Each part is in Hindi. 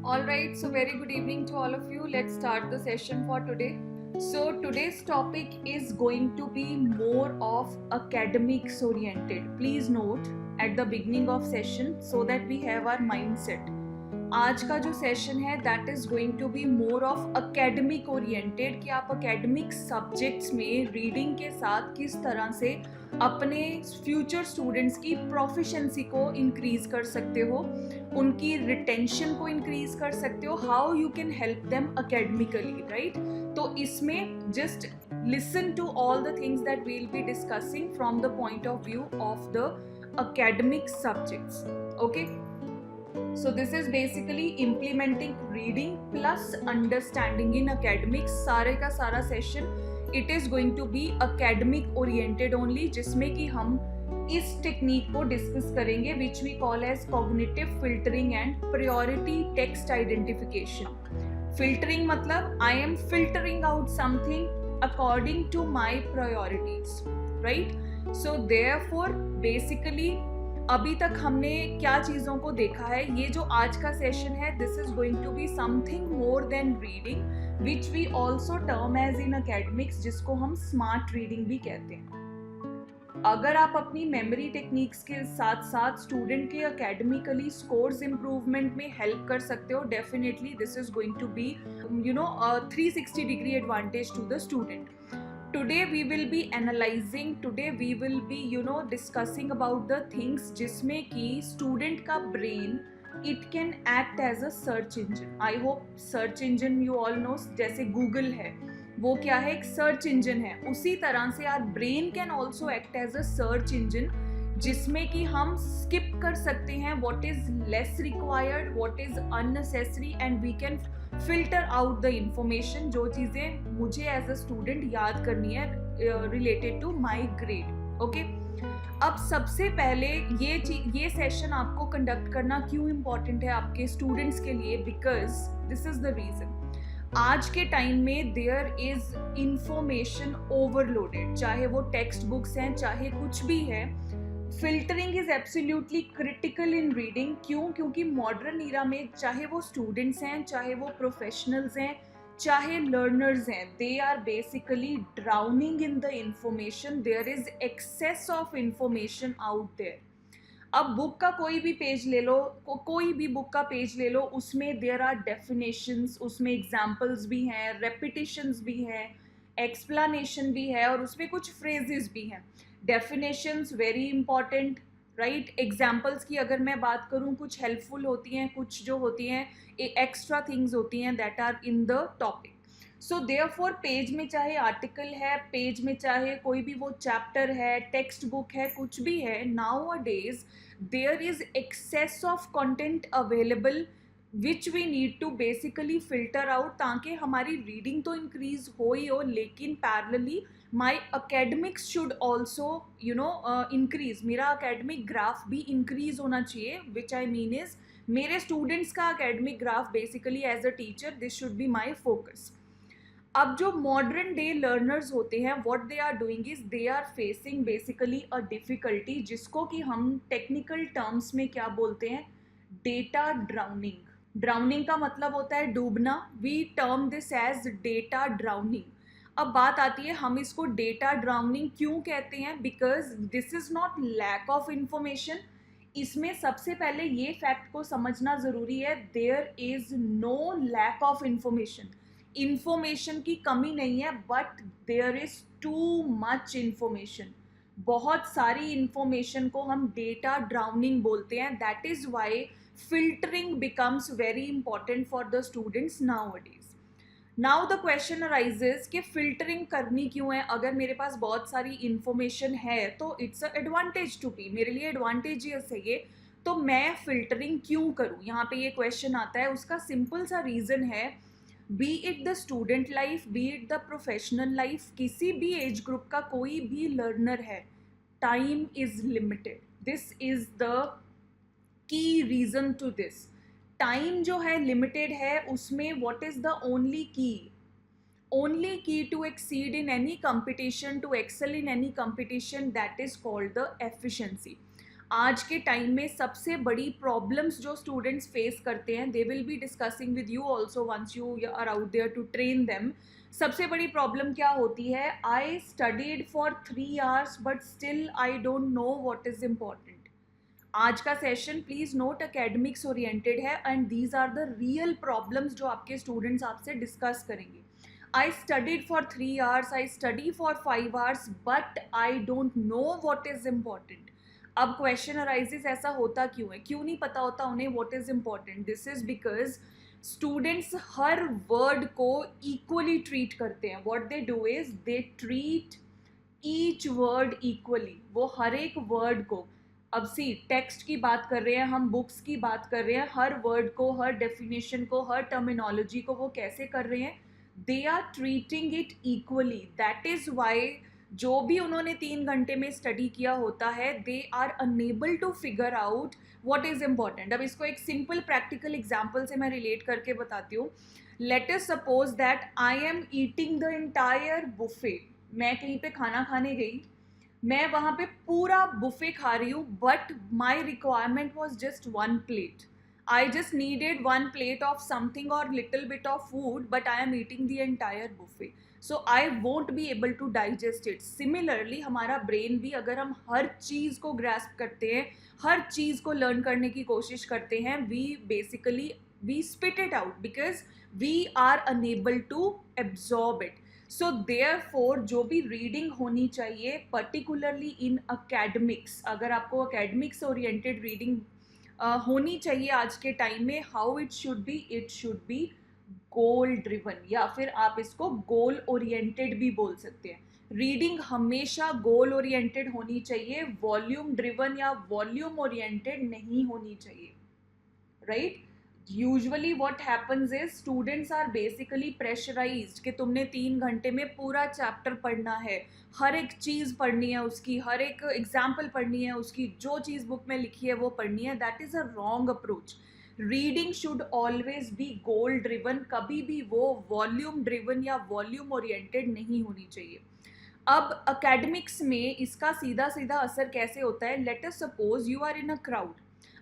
All right, so very good evening to all of you. Let's start the session for today. So, today's topic is going to be more of academics oriented. Please note at the beginning of session so that we have our mindset. आज का जो सेशन है that is going to be more of academic oriented कि आप अकेडमिक सब्जेक्ट्स में रीडिंग के साथ किस तरह से अपने फ्यूचर स्टूडेंट्स की प्रोफिशिएंसी को इंक्रीज कर सकते हो, उनकी रिटेंशन को इंक्रीज कर सकते हो, how you can help them academically, right? तो इसमें just listen to all the things that we will be discussing from the point of view of the academic subjects. Okay, so this is basically implementing reading plus understanding in academics. सारे का सारा session it is going to be academic oriented only, जिसमें कि हम इस टेक्निक को डिस्कस करेंगे which we call as cognitive filtering and priority text identification. Filtering मतलब I am filtering out something according to my priorities, right? So therefore basically अभी तक हमने क्या चीज़ों को देखा है, ये जो आज का सेशन है this is going to be something more than reading which we also term as in academics, जिसको हम स्मार्ट रीडिंग भी कहते हैं. अगर आप अपनी मेमोरी टेक्निक्स के साथ साथ स्टूडेंट के अकेडमिकली स्कोर्स इम्प्रूवमेंट में हेल्प कर सकते हो, definitely this is going to be 360 degree advantage to the student. Today we will be analyzing, today we will be discussing about the things जिसमें कि student का brain it can act as a search engine. I hope search engine you all know, जैसे Google है वो क्या है, एक search engine है. उसी तरह से our brain can also act as a search engine, जिसमें कि हम skip कर सकते हैं what is less required, what is unnecessary, and we can filter out the information जो चीज़ें मुझे एज अ स्टूडेंट याद करनी है related to my grade. Okay, अब सबसे पहले ये सेशन आपको कंडक्ट करना क्यों इम्पॉर्टेंट है आपके स्टूडेंट्स के लिए, because this is the reason. आज के टाइम में देयर इज इंफॉर्मेशन ओवरलोडेड, चाहे वो टेक्स्ट बुक्स हैं चाहे कुछ भी है. Filtering is absolutely critical in reading. क्यों? क्योंकि मॉडर्न ईरा में चाहे वो स्टूडेंट्स हैं चाहे वो प्रोफेशनल्स हैं चाहे लर्नर्स हैं, they are basically drowning in the information. There is excess of information out there. अब बुक का कोई भी पेज ले लो, कोई भी बुक का पेज ले लो, उसमें देयर आर डेफिनेशंस, उसमें एग्जाम्पल्स भी हैं, रेपिटेशंस भी हैं, एक्सप्लेनेशन भी है और उसमें कुछ फ्रेजेस भी हैं. Definitions very important, right? Examples की अगर मैं बात करूँ, कुछ हेल्पफुल होती हैं, कुछ जो होती हैं एक्स्ट्रा थिंग्स होती हैं that are in the topic. So therefore page में चाहे आर्टिकल है, पेज में चाहे कोई भी वो चैप्टर है, टेक्स्ट बुक है, कुछ भी है, nowadays there is excess of content available which we need to basically filter out, ताकि हमारी रीडिंग तो इंक्रीज हो ही हो, लेकिन parallelly my academics should also increase. मेरा अकेडमिक ग्राफ भी इंक्रीज होना चाहिए, विच आई मीन इज मेरे स्टूडेंट्स का academic graph basically as a teacher this should be my focus. अब जो मॉडर्न डे लर्नर्स होते हैं, what they are doing is they are facing basically a difficulty, जिसको कि हम टेक्निकल टर्म्स में क्या बोलते हैं, डेटा ड्राउनिंग. ड्राउनिंग का मतलब होता है डूबना. We term this as data drowning. अब बात आती है हम इसको डेटा ड्राउनिंग क्यों कहते हैं, because this is not lack of information. इसमें सबसे पहले ये फैक्ट को समझना ज़रूरी है, there is no lack of information. Information की कमी नहीं है, but there is too much information. बहुत सारी इंफॉर्मेशन को हम डेटा ड्राउनिंग बोलते हैं. That is why filtering becomes very important for the students nowadays. Now the question arises कि filtering करनी क्यों है. अगर मेरे पास बहुत सारी information है तो it's a advantage to be, मेरे लिए advantageous है ये, तो मैं filtering क्यों करूँ, यहाँ पे ये question आता है. उसका simple सा reason है, be it the student life, be it the professional life, किसी भी age group का कोई भी learner है, time is limited. This is the key reason to this. Time जो है लिमिटेड है, उसमें what is the only key to exceed in any competition, to excel in any competition, that is called the efficiency. आज के टाइम में सबसे बड़ी प्रॉब्लम्स जो स्टूडेंट्स फेस करते हैं, they will be discussing with you also once you are out there to train them. सबसे बड़ी प्रॉब्लम क्या होती है? I studied for 3 hours but still I don't know what is important. आज का session please note academics oriented है and these are the real problems जो आपके स्टूडेंट्स आपसे डिस्कस करेंगे. I studied for 3 hours, I study for 5 hours but I don't know what is important. अब क्वेश्चन अराइजेस, ऐसा होता क्यों है? क्यों नहीं पता होता उन्हें what is important? This is because students her word को इक्वली ट्रीट करते हैं. What they do is they treat each word equally. वो हर एक वर्ड को, अब सी टेक्स्ट की बात कर रहे हैं हम, बुक्स की बात कर रहे हैं, हर वर्ड को, हर डेफिनेशन को, हर टर्मिनोलॉजी को वो कैसे कर रहे हैं? They are treating it equally. That is why जो भी उन्होंने 3 घंटे में स्टडी किया होता है, they are unable to figure out what is important. अब इसको एक सिंपल प्रैक्टिकल एग्जाम्पल से मैं रिलेट करके बताती हूँ. Late us suppose that I am eating the entire buffet. मैं कहीं पे खाना खाने गई, मैं वहाँ पे पूरा बुफे खा रही हूँ, but my requirement was just 1 plate. I just needed 1 plate of something or little bit of food, but I am eating the entire buffet. So I won't be able to digest it. Similarly, हमारा brain भी, अगर हम हर चीज़ को grasp करते हैं, हर चीज़ को learn करने की कोशिश करते हैं, we spit it out because we are unable to absorb it. So therefore जो भी रीडिंग होनी चाहिए, पर्टिकुलरली इन अकेडमिक्स, अगर आपको अकेडमिक्स ओरिएंटेड रीडिंग होनी चाहिए आज के टाइम में, how it should be goal driven, या फिर आप इसको गोल ओरिएंटेड भी बोल सकते हैं. रीडिंग हमेशा गोल ओरिएंटेड होनी चाहिए, वॉल्यूम ड्रिवन या वॉल्यूम ओरिएंटेड नहीं होनी चाहिए, right? Usually what happens is students are basically pressurised कि तुमने 3 घंटे में पूरा चैप्टर पढ़ना है, हर एक चीज़ पढ़नी है उसकी, हर एक एग्जाम्पल पढ़नी है उसकी, जो चीज़ बुक में लिखी है वो पढ़नी है. That is a wrong approach. Reading should always be goal driven, कभी भी वो वॉल्यूम ड्रिवन या वॉल्यूम ओरिएंटेड नहीं होनी चाहिए. अब अकेडमिक्स में इसका सीधा सीधा असर कैसे होता है? Let us suppose you are in a crowd,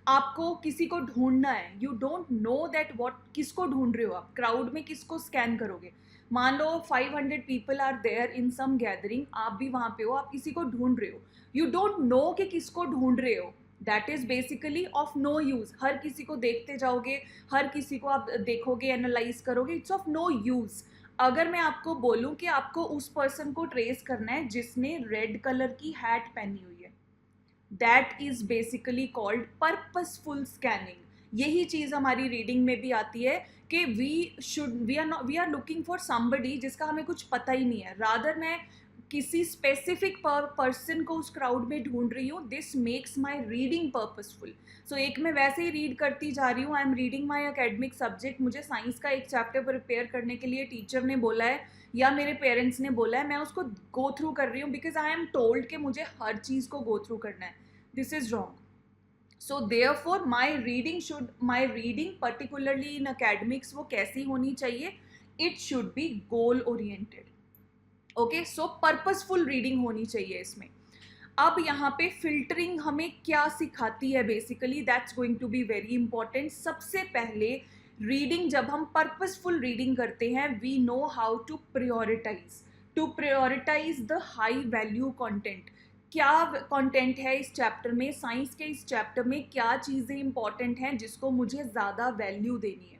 आपको किसी को ढूंढना है, you don't know that what, किसको ढूंढ रहे हो आप? क्राउड में किसको स्कैन करोगे? मान लो 500 people are there in some gathering, आप भी वहाँ पे हो, आप किसी को ढूंढ रहे हो, यू डोंट नो कि किसको ढूंढ रहे हो. That is basically of no use. हर किसी को देखते जाओगे, हर किसी को आप देखोगे, एनालाइज करोगे, इट्स ऑफ नो यूज. अगर मैं आपको बोलूँ कि आपको उस पर्सन को ट्रेस करना है जिसने रेड कलर की हैट पहनी हुई है, that is basically called purposeful scanning. यही चीज़ हमारी रीडिंग में भी आती है कि we are looking for somebody जिसका हमें कुछ पता ही नहीं है, रादर मैं किसी स्पेसिफिक पर्सन को उस क्राउड में ढूंढ रही हूँ. This makes my reading purposeful. So एक मैं वैसे ही रीड करती जा रही हूँ, I am reading my academic subject, मुझे साइंस का एक चैप्टर प्रिपेयर करने के लिए टीचर ने बोला है या मेरे पेरेंट्स ने बोला है, मैं उसको गो थ्रू कर रही हूँ बिकॉज आई एम टोल्ड कि मुझे हर चीज़ को गो थ्रू करना है. This is wrong. So therefore my reading particularly in academics वो कैसी होनी चाहिए? It should be goal oriented. Okay, so purposeful reading होनी चाहिए इसमें. अब यहाँ पे फिल्टरिंग हमें क्या सिखाती है? Basically that's going to be very important. सबसे पहले रीडिंग, जब हम पर्पसफुल रीडिंग करते हैं, we know how to prioritise the high value content. क्या कंटेंट है इस चैप्टर में, साइंस के इस चैप्टर में क्या चीज़ें इंपॉर्टेंट हैं जिसको मुझे ज़्यादा वैल्यू देनी है.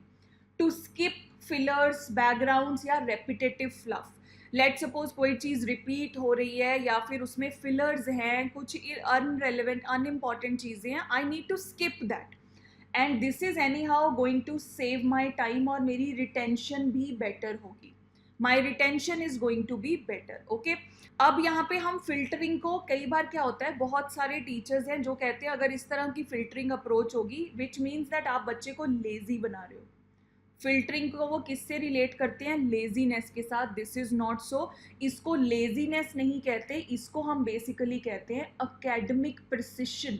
टू स्किप फिलर्स, बैकग्राउंड्स या रेपिटेटिव फ्लफ. लेट सपोज कोई चीज़ रिपीट हो रही है या फिर उसमें फिलर्स हैं, कुछ अनरेलेवेंट अनइम्पॉर्टेंट चीज़ें हैं, I need to skip that. And this is anyhow going to save my time और मेरी रिटेंशन भी बेटर होगी. My retention is going to be better. Okay, अब यहाँ पे हम फिल्टरिंग को, कई बार क्या होता है, बहुत सारे टीचर्स हैं जो कहते हैं अगर इस तरह की फिल्टरिंग अप्रोच होगी, विच मीन्स दैट आप बच्चे को लेजी बना रहे हो. फिल्टरिंग को वो किससे रिलेट करते हैं? लेजीनेस के साथ. This is not so. इसको लेजीनेस नहीं कहते, इसको हम बेसिकली कहते हैं अकेडमिक प्रिसिशन.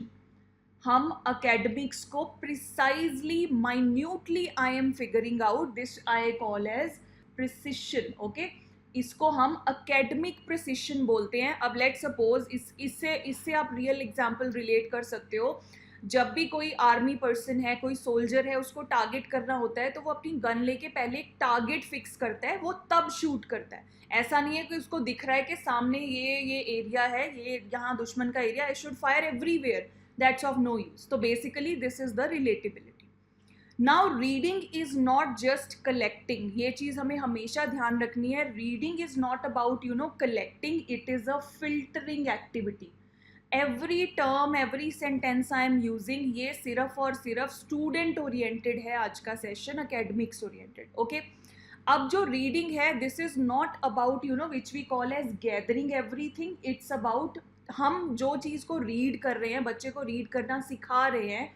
हम अकेडमिक्स को precisely, minutely I am figuring out, this I call as precision. Okay, इसको हम अकेडमिक प्रिसिशन बोलते हैं। अब लेट सपोज इससे आप रियल एग्जांपल रिलेट कर सकते हो। जब भी कोई आर्मी पर्सन है, कोई सोल्जर है, उसको टारगेट करना होता है तो वो अपनी गन लेके पहले एक टारगेट फिक्स करता है, वो तब शूट करता है। ऐसा नहीं है कि उसको दिख रहा है कि सामने ये एरिया है, ये यहाँ दुश्मन का area, I should fire everywhere, that's of no use. तो basically this is the relatability. Now reading is not just collecting, ये चीज हमें हमेशा ध्यान रखनी है। Reading is not about collecting, it is a filtering activity. Every term, every sentence I am using, ये सिर्फ और सिर्फ स्टूडेंट ओरिएंटेड है आज का सेशन, अकेडमिक्स ओरिएंटेड। ओके, अब जो रीडिंग है, this is not about which we call as gathering everything, it's about हम जो चीज़ को रीड कर रहे हैं, बच्चे को रीड करना सिखा रहे हैं,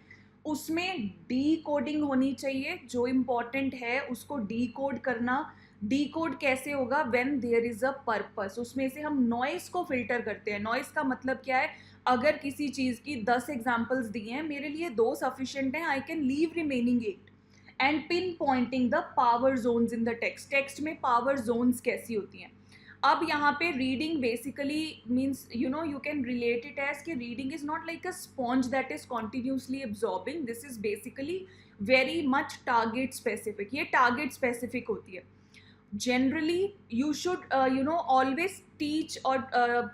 उसमें डी कोडिंग होनी चाहिए। जो इम्पॉर्टेंट है उसको डी कोड करना। डी कोड कैसे होगा? When there is a purpose. उसमें से हम नॉइस को फिल्टर करते हैं। नॉइस का मतलब क्या है? अगर किसी चीज़ की 10 एग्जाम्पल्स दिए हैं, मेरे लिए 2 सफिशिएंट हैं, I can leave remaining 8 and pin pointing the power zones in the text. Text में पावर जोन्स कैसी होती हैं? अब यहाँ पे reading basically means you can relate it as कि reading is not like a sponge that is continuously absorbing, this is basically very much target specific. ये टारगेट स्पेसिफिक होती है। generally you should always teach or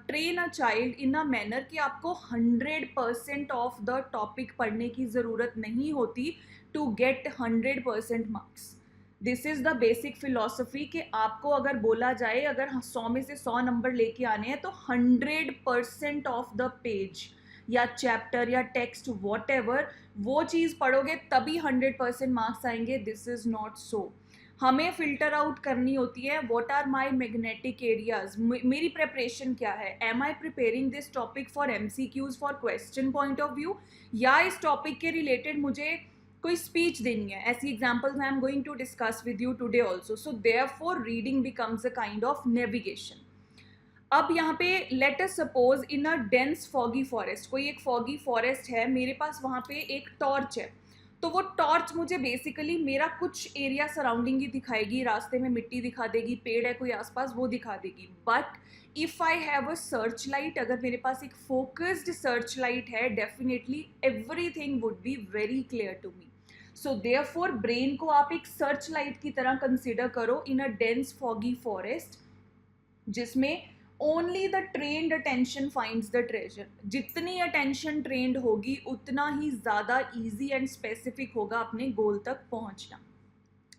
train a child in a manner कि आपको 100% of the topic पढ़ने की ज़रूरत नहीं होती to get 100% marks। This is the basic philosophy कि आपको अगर बोला जाए अगर 100 में से 100 नंबर लेके आने हैं तो 100% ऑफ द पेज या चैप्टर या टेक्स्ट वॉट एवर वो चीज़ पढ़ोगे तभी 100% मार्क्स आएंगे। This is not so. हमें फिल्टर आउट करनी होती है what are my magnetic areas, मेरी प्रिपरेशन क्या है। Am I preparing this topic for MCQs for question point of view, या इस टॉपिक के रिलेटेड मुझे कोई स्पीच देनी है। ऐसी examples I am going to discuss with you today also. So therefore reading becomes a kind of navigation. अब यहाँ पे let us suppose in a dense foggy forest, कोई एक फॉगी फॉरेस्ट है, मेरे पास वहाँ पे एक टॉर्च है। तो वो टॉर्च मुझे बेसिकली मेरा कुछ एरिया सराउंडिंग ही दिखाएगी, रास्ते में मिट्टी दिखा देगी, पेड़ है कोई आसपास वो दिखा देगी। But if I have a search light, अगर मेरे पास एक फोकस्ड सर्च लाइट है, definitely everything would be very clear to me. So therefore brain को आप एक सर्च लाइट की तरह कंसिडर करो in a dense foggy forest, जिसमें only the trained attention finds the treasure. जितनी अटेंशन ट्रेंड होगी उतना ही ज़्यादा ईजी एंड स्पेसिफिक होगा अपने गोल तक पहुंचना।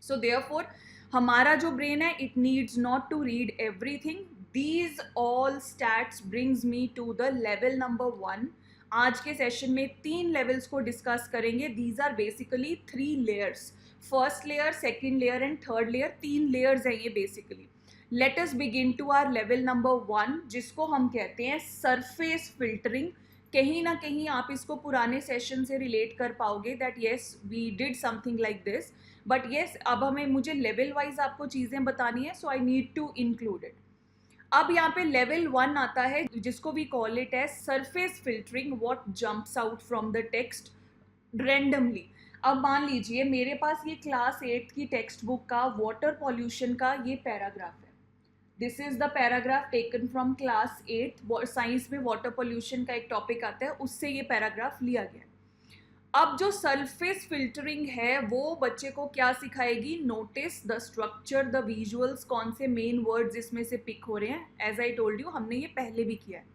सो देयरफॉर हमारा जो ब्रेन है, it needs not to read everything. These all stats brings me to the level number 1। आज के सेशन में 3 लेवल्स को डिस्कस करेंगे। These are basically 3 layers, first layer, second layer and third layer. 3 layers हैं ये basically. Let us begin to our level number 1, जिसको हम कहते हैं सरफेस फिल्टरिंग। कहीं ना कहीं आप इसको पुराने सेशन से रिलेट कर पाओगे that yes we did something like this, but yes अब मुझे लेवल वाइज आपको चीज़ें बतानी है, so I need to include it. अब यहाँ पे लेवल 1 आता है जिसको we call it as surface filtering, what jumps out from the text randomly. अब मान लीजिए मेरे पास ये क्लास 8 की टेक्स्ट बुक का वाटर पॉल्यूशन का ये पैराग्राफ है। This is the paragraph taken from class 8। Science में वाटर पोल्यूशन का एक टॉपिक आता है, उससे ये पैराग्राफ लिया गया। अब जो सरफेस फिल्टरिंग है वो बच्चे को क्या सिखाएगी? Notice the structure, the visuals, कौन से मेन वर्ड्स इसमें से पिक हो रहे हैं। एज आई टोल्ड यू हमने ये पहले भी किया है।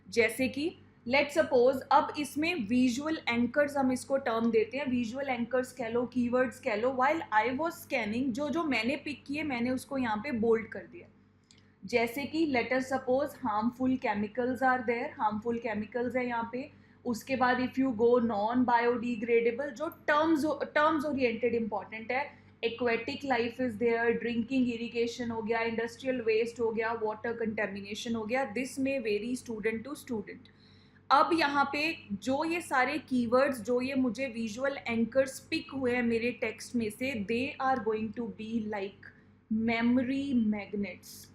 जैसे कि लेट सपोज अब इसमें विजुअल एंकर्स, हम इसको टर्म देते हैं, विजुअल एंकर्स कह लो, कीवर्ड्स कह लो। वाइल आई वॉज स्कैनिंग, जो जो मैंने पिक किए मैंने उसको यहाँ पे बोल्ड कर दिया। जैसे कि let us suppose harmful chemicals are there, harmful chemicals है यहाँ पे। उसके बाद if you go non biodegradable, जो टर्म्स ओरिएंटेड इंपॉर्टेंट है। Aquatic life is there, drinking irrigation हो गया, इंडस्ट्रियल वेस्ट हो गया, वाटर कंटेमिनेशन हो गया। दिस में वेरी स्टूडेंट टू स्टूडेंट। अब यहाँ पे जो ये सारे कीवर्ड्स, जो ये मुझे विजुअल एंकर्स पिक हुए हैं मेरे टेक्स्ट में से, they are going to be like memory magnets,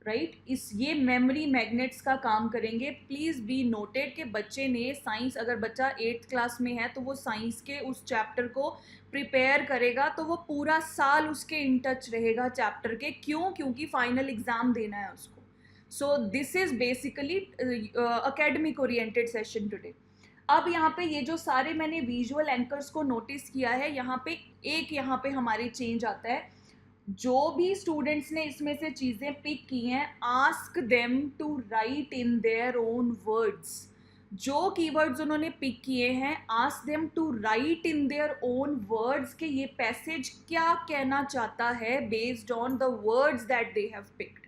right. इस ये मेमोरी मैग्नेट्स का काम करेंगे। प्लीज़ बी नोटेड कि बच्चे ने साइंस, अगर बच्चा 8th क्लास में है तो वो साइंस के उस चैप्टर को प्रिपेयर करेगा तो वो पूरा साल उसके इन टच रहेगा चैप्टर के। क्यों? क्योंकि फाइनल एग्जाम देना है उसको। सो this is basically academic oriented session today. अब यहाँ पे ये जो सारे मैंने विजुअल एंकर्स को नोटिस किया है, यहाँ पे हमारे चेंज आता है। जो भी स्टूडेंट्स ने इसमें से चीजें पिक की हैं, ask them to write in their own words. जो कीवर्ड्स उन्होंने पिक किए हैं, ask them to write in their own words कि ये पैसेज क्या कहना चाहता है based on the words that they have picked.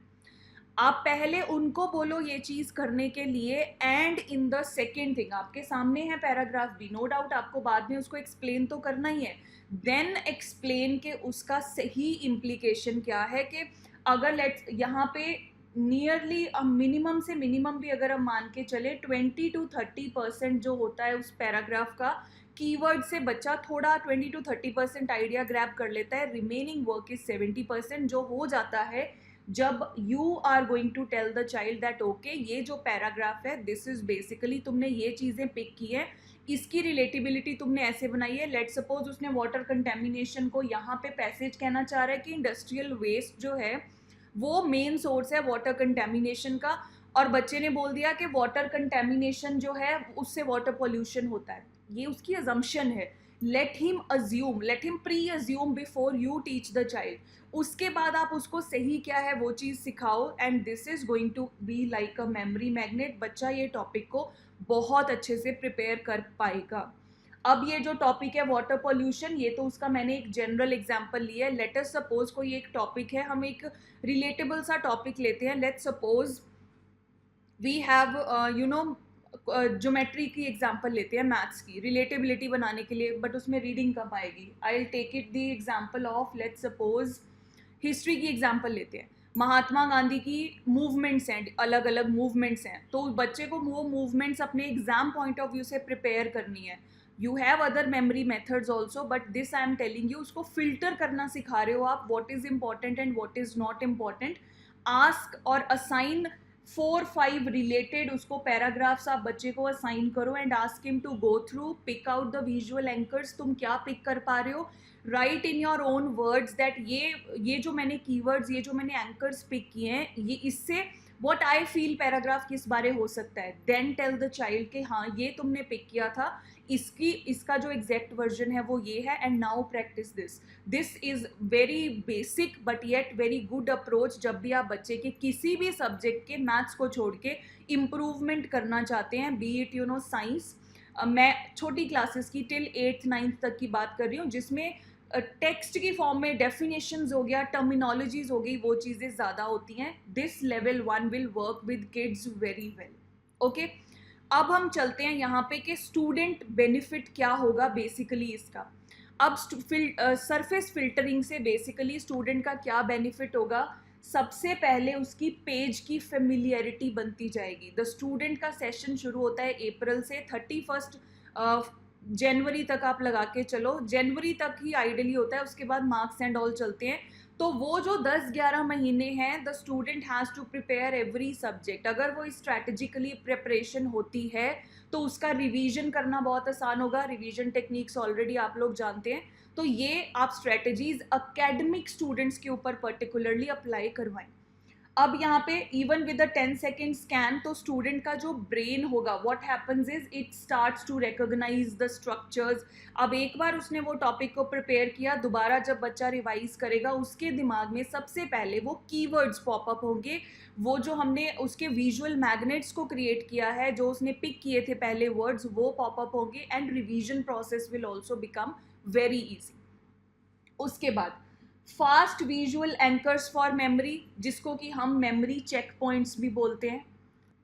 आप पहले उनको बोलो ये चीज करने के लिए, and in the second thing, आपके सामने है पैराग्राफ भी, नो डाउट आपको बाद में उसको एक्सप्लेन तो करना ही है, देन एक्सप्लेन के उसका सही इम्प्लीकेशन क्या है। कि अगर लेट्स यहाँ पे नियरली मिनिमम से मिनिमम भी अगर हम मान के चले 20 to 30% जो होता है उस पैराग्राफ का, कीवर्ड से बच्चा थोड़ा 20 to 30% आइडिया ग्रैब कर लेता है, रिमेनिंग वर्क इज 70% जो हो जाता है जब you are going to tell the child that okay ये जो पैराग्राफ है दिस इज बेसिकली तुमने ये चीजें पिक की है, इसकी रिलेटिबिलिटी तुमने ऐसे बनाई है। लेट सपोज उसने वाटर कंटेमिनेशन को यहाँ पे पैसेज कहना चाह रहा है कि इंडस्ट्रियल वेस्ट जो है वो मेन सोर्स है वाटर कंटेमिनेशन का, और बच्चे ने बोल दिया कि वाटर कंटेमिनेशन जो है उससे वाटर पोल्यूशन होता है। ये उसकी अजम्पशन है। Let him pre assume before you teach the child. उसके बाद आप उसको सही क्या है वो चीज़ सिखाओ, and this is going to be like a memory magnet. बच्चा ये टॉपिक को बहुत अच्छे से प्रिपेयर कर पाएगा। अब ये जो टॉपिक है वाटर पोल्यूशन, ये तो उसका मैंने एक जनरल एग्जांपल लिया है। लेट अस सपोज कोई एक टॉपिक है, हम एक रिलेटेबल सा टॉपिक लेते हैं। Let's suppose we have geometry की एग्जांपल लेते हैं, मैथ्स की रिलेटेबिलिटी बनाने के लिए, बट उसमें रीडिंग कब आएगी। I will take it the example of, let's suppose history की एग्जांपल लेते हैं। महात्मा गांधी की मूवमेंट्स हैं, अलग अलग मूवमेंट्स हैं, तो बच्चे को वो मूवमेंट्स अपने एग्जाम पॉइंट ऑफ व्यू से प्रिपेयर करनी है। You have other memory methods also, but this I am telling you, उसको फिल्टर करना सिखा रहे हो आप, what is important and what is not important. Ask और असाइन 4-5 रिलेटेड उसको पैराग्राफ्स आप बच्चे को असाइन करो, and ask him to go through, pick out the visual anchors. तुम क्या पिक कर पा रहे हो, right in your own words that ये जो मैंने कीवर्ड्स, ये जो मैंने एंकर्स पिक किए हैं, ये इससे व्हाट आई फील पैराग्राफ किस बारे हो सकता है। देन टेल द चाइल्ड कि हाँ ये तुमने पिक किया था, इसका जो एग्जैक्ट वर्जन है वो ये है, and now practice this is very basic but yet very good approach. जब भी आप बच्चे के किसी भी सब्जेक्ट के, मैथ्स को छोड़ के, इम्प्रूवमेंट करना चाहते हैं, बी इट साइंस, मैं छोटी क्लासेस की टिल 8th 9th तक की बात कर रही हूँ, जिसमें टेक्स्ट की फॉर्म में डेफिनेशंस हो गया, टर्मिनोलॉजीज हो गई, वो चीज़ें ज़्यादा होती हैं। This level 1 will work with kids very well. Okay, अब हम चलते हैं यहाँ पे कि स्टूडेंट बेनिफिट क्या होगा बेसिकली इसका। अब सरफेस फिल्टरिंग से बेसिकली स्टूडेंट का क्या बेनिफिट होगा। सबसे पहले उसकी पेज की फेमिलियरिटी बनती जाएगी। द स्टूडेंट का सेशन शुरू होता है अप्रैल से, 31 जनवरी तक आप लगा के चलो, जनवरी तक ही आइडियली होता है, उसके बाद मार्क्स एंड ऑल चलते हैं। तो वो जो 10-11 महीने हैं, the student has to prepare every subject. अगर वो स्ट्रैटेजिकली प्रिपरेशन होती है तो उसका रिवीजन करना बहुत आसान होगा। रिवीजन टेक्निक्स ऑलरेडी आप लोग जानते हैं, तो ये आप स्ट्रैटेजीज एकेडमिक स्टूडेंट्स के ऊपर पर्टिकुलरली अप्लाई करवाएं। अब यहाँ पे इवन विद 10 सेकेंड स्कैन, तो स्टूडेंट का जो ब्रेन होगा, what happens is it starts to recognise the structures. अब एक बार उसने वो टॉपिक को प्रिपेयर किया, दोबारा जब बच्चा रिवाइज करेगा, उसके दिमाग में सबसे पहले वो कीवर्ड्स पॉपअप होंगे। वो जो हमने उसके विजुअल मैग्नेट्स को क्रिएट किया है, जो उसने पिक किए थे पहले वर्ड्स, वो पॉपअप होंगे, and revision process will also become very easy. उसके बाद fast visual anchors for memory, जिसको कि हम मेमोरी चेक पॉइंट्स भी बोलते हैं।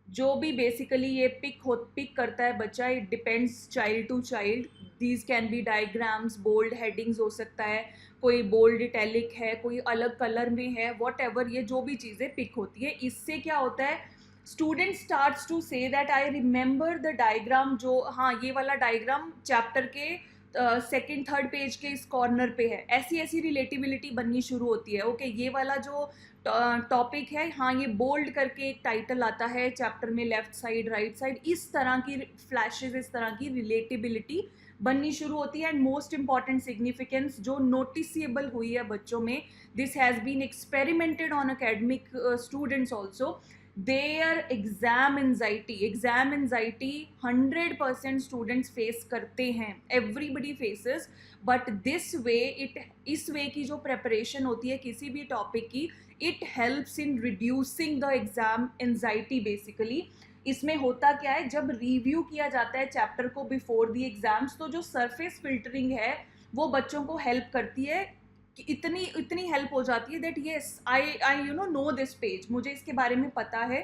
जो भी बेसिकली ये पिक करता है बच्चा, it depends child to child. These can be diagrams, bold headings हो सकता है, कोई बोल्ड इटैलिक है, कोई अलग कलर में है, वॉट एवर, ये जो भी चीज़ें पिक होती है, इससे क्या होता है, student starts to say that I remember the diagram. जो हाँ ये वाला डायग्राम चैप्टर के सेकेंड थर्ड पेज के इस कॉर्नर पे है, ऐसी ऐसी रिलेटिबिलिटी बननी शुरू होती है। ओके, ये वाला जो टॉपिक है, हाँ ये बोल्ड करके एक टाइटल आता है चैप्टर में, लेफ्ट साइड राइट साइड, इस तरह की फ्लैशेस, इस तरह की रिलेटिबिलिटी बननी शुरू होती है। एंड मोस्ट इंपॉर्टेंट सिग्निफिकेंस जो नोटिसेबल हुई है बच्चों में, this has been experimented on academic students also, their exam anxiety 100% students face करते हैं, everybody faces, but this way इस वे की जो प्रेपरेशन होती है किसी भी टॉपिक की, it helps in reducing the exam anxiety basically. इसमें होता क्या है, जब रिव्यू किया जाता है चैप्टर को बिफोर दी एग्जाम्स, तो जो सरफेस फिल्टरिंग है वो बच्चों को हेल्प करती है कि इतनी हेल्प हो जाती है that yes I know this page, मुझे इसके बारे में पता है,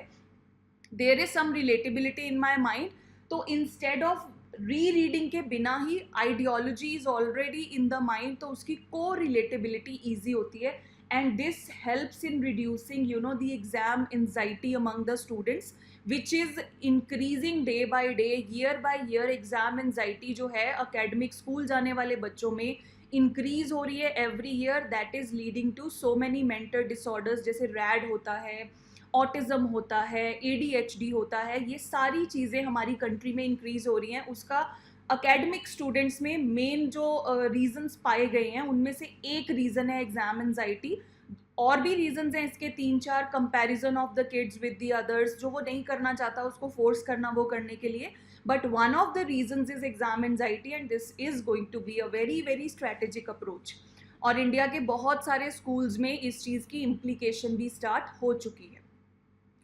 there is some relatability in my mind. तो इंस्टेड ऑफ री रीडिंग के बिना ही ideology is already in the mind, तो उसकी को रिलेटेबिलिटी ईजी होती है। And this helps in reducing the exam anxiety among the students, which is increasing day by day, year by year. Exam anxiety जो है अकेडमिक स्कूल जाने वाले बच्चों में इंक्रीज हो रही है every year, that is leading to so many mental disorders, जैसे रैड होता है, ऑटिज्म होता है, ADHD होता है, ये सारी चीज़ें हमारी कंट्री में इंक्रीज हो रही हैं। उसका अकेडमिक स्टूडेंट्स में मेन जो रीजंस पाए गए हैं उनमें से एक रीज़न है एग्जाम एंजाइटी। और भी रीजंस हैं इसके 3-4, comparison of the kids with the others, जो वो नहीं करना चाहता उसको फोर्स करना वो करने के लिए, but one of the reasons is exam anxiety, and this is going to be a very very strategic approach. और इंडिया के बहुत सारे स्कूल्स में इस चीज़ की इम्प्लीकेशन भी स्टार्ट हो चुकी है।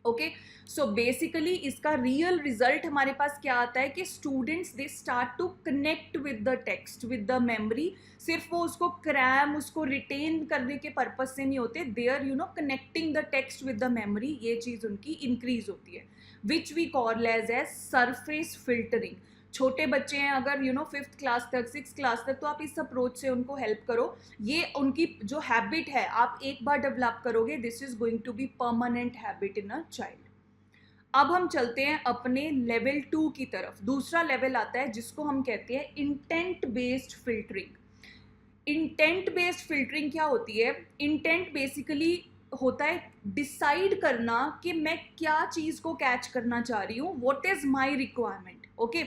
ओके, सो बेसिकली इसका रियल रिजल्ट हमारे पास क्या आता है कि students they start to connect with the text, with the memory. सिर्फ वो उसको क्रैम, उसको रिटेन करने के पर्पज से नहीं होते, they are connecting the text with the memory, ये चीज़ उनकी इंक्रीज होती है, which we call as surface filtering. छोटे बच्चे हैं अगर 5th क्लास तक, 6th क्लास तक, तो आप इस अप्रोच से उनको हेल्प करो। ये उनकी जो हैबिट है आप एक बार डेवलप करोगे, this is going to be permanent habit in a child. अब हम चलते हैं अपने लेवल 2 की तरफ। दूसरा लेवल आता है जिसको हम कहते हैं intent based filtering. Intent based filtering क्या होती है? इंटेंट बेसिकली होता है डिसाइड करना कि मैं क्या चीज़ को कैच करना चाह रही हूँ, what is my requirement. Okay,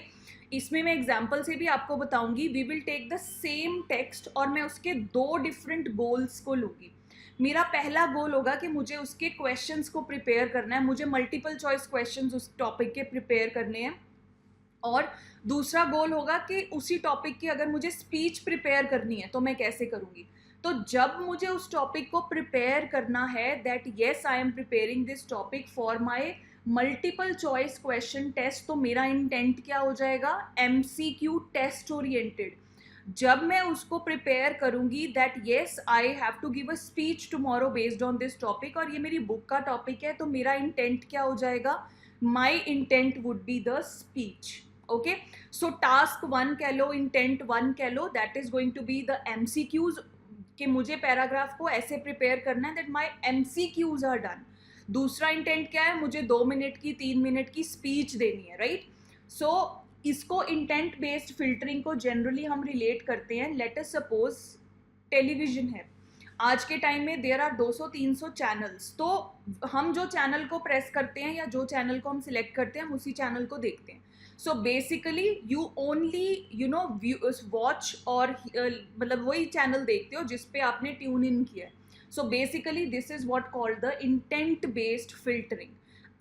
इसमें मैं एग्जांपल से भी आपको बताऊंगी। We will take the same text और मैं उसके 2 डिफरेंट गोल्स को लूँगी। मेरा पहला गोल होगा कि मुझे उसके क्वेश्चंस को प्रिपेयर करना है, मुझे मल्टीपल चॉइस क्वेश्चंस उस टॉपिक के प्रिपेयर करने हैं। और दूसरा गोल होगा कि उसी टॉपिक की अगर मुझे स्पीच प्रिपेयर करनी है तो मैं कैसे करूँगी। तो जब मुझे उस टॉपिक को प्रिपेयर करना है, that yes I am preparing this topic for my multiple choice question test, तो मेरा इंटेंट क्या हो जाएगा? MCQ test oriented. जब मैं उसको प्रिपेयर करूंगी that yes I have to give a speech tomorrow based on this topic, और ये मेरी बुक का टॉपिक है, तो मेरा इंटेंट क्या हो जाएगा? My intent would be the speech. Okay, so task 1 कह लो, इंटेंट 1 कह लो, that is going to be the MCQs, कि मुझे पैराग्राफ को ऐसे प्रिपेयर करना है that my MCQs are done. दूसरा इंटेंट क्या है? मुझे 2 मिनट की, 3 मिनट की स्पीच देनी है, राइट? सो इसको इंटेंट बेस्ड फिल्टरिंग को जनरली हम रिलेट करते हैं, लेट अस सपोज टेलीविजन है, आज के टाइम में देयर आर 200-300 चैनल्स, तो हम जो चैनल को प्रेस करते हैं या जो चैनल को हम सिलेक्ट करते हैं हम उसी चैनल को देखते हैं। So basically you only watch, और मतलब वही चैनल देखते हो जिस पे आपने ट्यून इन किया है। So basically this is what called the intent based filtering.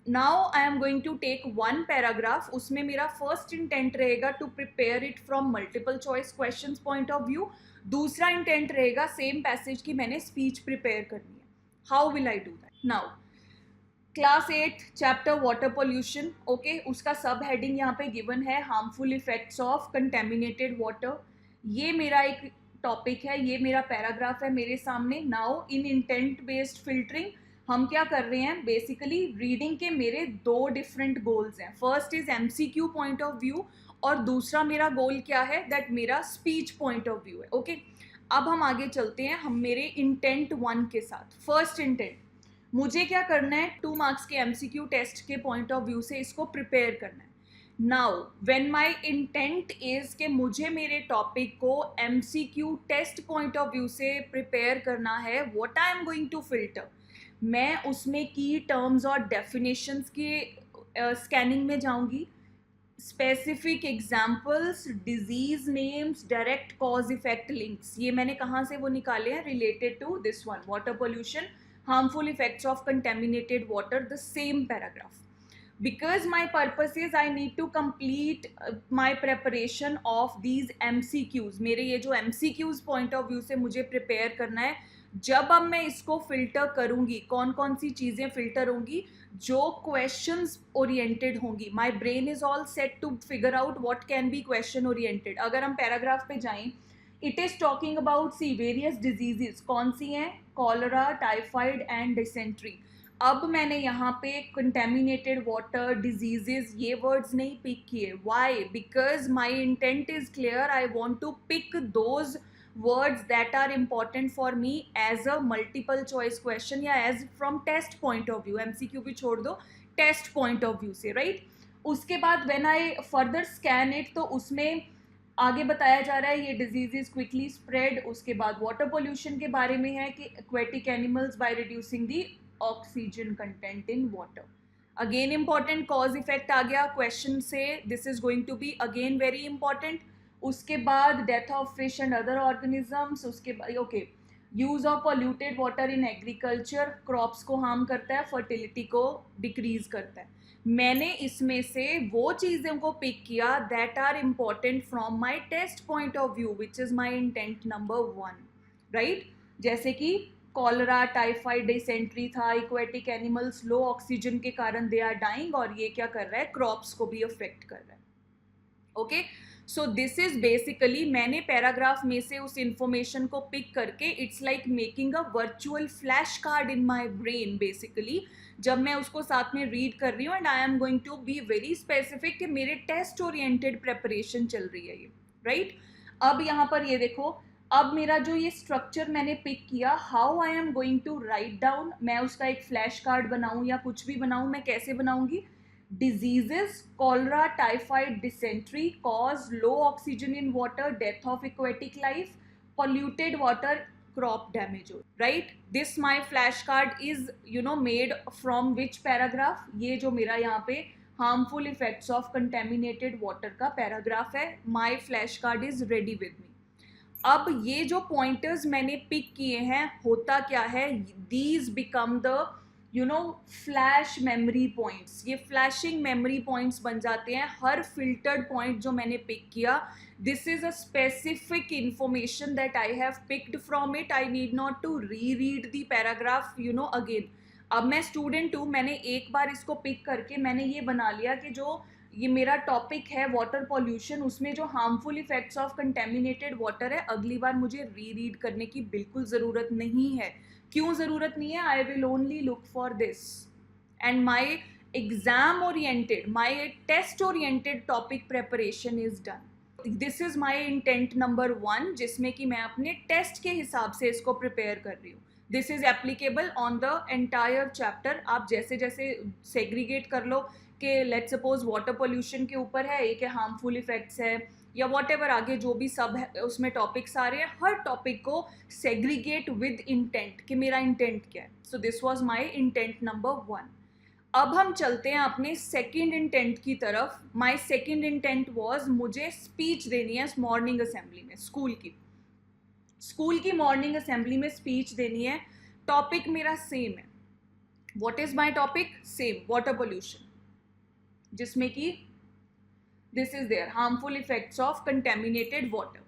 Now I am going to take 1 paragraph, उसमें मेरा फर्स्ट इंटेंट रहेगा to prepare it from multiple choice questions point of view. दूसरा इंटेंट रहेगा सेम पैसेज की मैंने स्पीच प्रिपेयर करनी है। How will I do that? Now class 8 chapter water pollution. Okay, उसका सब हेडिंग यहाँ पे गिवन है, harmful effects of contaminated water. ये मेरा एक टॉपिक है, ये मेरा पैराग्राफ है मेरे सामने। Now in intent based filtering हम क्या कर रहे हैं? बेसिकली रीडिंग के मेरे 2 डिफरेंट गोल्स हैं। First is MCQ point of view, और दूसरा मेरा गोल क्या है? दैट मेरा स्पीच पॉइंट ऑफ व्यू है। ओके, अब हम आगे चलते हैं हम मेरे इंटेंट 1 के साथ। फर्स्ट इंटेंट, मुझे क्या करना है? 2 मार्क्स के MCQ टेस्ट के पॉइंट ऑफ व्यू से इसको प्रिपेयर करना है। Now when my intent is कि मुझे मेरे टॉपिक को MCQ test point of view से प्रिपेयर करना है, what I am going to filter? मैं उसमें की टर्म्स और डेफिनेशंस के स्कैनिंग में जाऊंगी। Specific examples, disease names, direct cause effect links, ये मैंने कहाँ से वो निकाले हैं, related to this one, water pollution, harmful effects of contaminated water, the same paragraph. Because my purpose is I need to complete my preparation of these MCQs, मेरे ये जो MCQs point of view से मुझे prepare करना है, जब अब मैं इसको फिल्टर करूंगी, कौन कौन सी चीजें फिल्टर होंगी, जो क्वेश्चंस ओरिएंटेड होंगी. My brain is all set to figure out what can be question oriented. अगर हम पैराग्राफ पे जाएं, इट इज टॉकिंग अबाउट सी वेरियस डिजीजेस. कौन सी हैं? Cholera, typhoid and dysentery. अब मैंने यहाँ पे कंटेमिनेटेड वाटर, डिजीजेस, ये वर्ड्स नहीं पिक किए. Why? Because my intent is clear. I want to pick those words that are important for me as a multiple choice question या as from test point of view. MCQ भी छोड़ दो, test point of view से, right? उसके बाद when I further scan it, तो उसमें आगे बताया जा रहा है ये diseases quickly spread. उसके बाद water pollution के बारे में है कि aquatic animals by reducing the oxygen content in water. Again important, cause effect आ गया question से. This is going to be again very important. उसके बाद death of fish and other organisms. उसके बाद okay, use of polluted water in agriculture, crops को हार्म करता है, फर्टिलिटी को डिक्रीज करता है. मैंने इसमें से वो चीज़ों को पिक किया that are important from my test point of view, which is my intent number 1, right. जैसे कि कॉलरा, टाइफाइड, डिसेंट्री था. इक्वेटिक एनिमल्स लो ऑक्सीजन के कारण दे आर डाइंग, और ये क्या कर रहा है, क्रॉप्स को भी अफेक्ट कर रहा है. Okay, so this is basically, मैंने पैराग्राफ में से उस इंफॉर्मेशन को पिक करके, it's like making a virtual flash card in my brain basically, जब मैं उसको साथ में रीड कर रही हूँ. And I am going to be very specific कि मेरे टेस्ट ओरिएंटेड प्रेपरेशन चल रही है ये, राइट. अब यहाँ पर ये देखो, अब मेरा जो ये स्ट्रक्चर मैंने पिक किया, how I am going to write down, मैं उसका एक फ्लैश कार्ड बनाऊँ या कुछ भी बनाऊँ, मैं कैसे बनाऊँगी. Diseases, cholera, typhoid, dysentery, cause low oxygen in water, death of aquatic life, polluted water, crop damage, right. This my flashcard is made from which paragraph? ये जो मेरा यहाँ पे harmful effects of contaminated water का पैराग्राफ है. my flashcard is ready with me. अब ये जो पॉइंटर्स मैंने पिक किए हैं, होता क्या है, these become the flash memory points. ये फ्लैशिंग मेमोरी पॉइंट्स बन जाते हैं. हर फिल्टर्ड पॉइंट जो मैंने पिक किया, this is a specific information that I have picked from it. I need not to re read the paragraph again. अब मैं स्टूडेंट हूँ, मैंने एक बार इसको पिक करके मैंने ये बना लिया कि जो ये मेरा टॉपिक है वाटर पॉल्यूशन, उसमें जो harmful effects of contaminated water है, अगली बार मुझे री रीड करने की बिल्कुल ज़रूरत नहीं है. क्यों ज़रूरत नहीं है? I will only look for this and my exam oriented, my test oriented topic preparation is done. This is my intent number 1, जिसमें कि मैं अपने टेस्ट के हिसाब से इसको प्रिपेयर कर रही हूँ. This is applicable on the entire chapter. आप जैसे जैसे सेग्रीगेट कर लो कि लेट सपोज वाटर पोल्यूशन के ऊपर है, एक है हार्मफुल इफेक्ट्स है, या वॉट एवर आगे जो भी सब है उसमें टॉपिक्स आ रहे हैं, हर टॉपिक को सेग्रीगेट विद इंटेंट कि मेरा इंटेंट क्या है. So this was my intent number 1. अब हम चलते हैं अपने सेकंड इंटेंट की तरफ. माय सेकंड इंटेंट वाज, मुझे स्पीच देनी है मॉर्निंग असेंबली में, स्कूल की मॉर्निंग असेंबली में स्पीच देनी है. टॉपिक मेरा सेम है. What is my topic? Same, water pollution, जिसमें कि this is their harmful effects of contaminated water.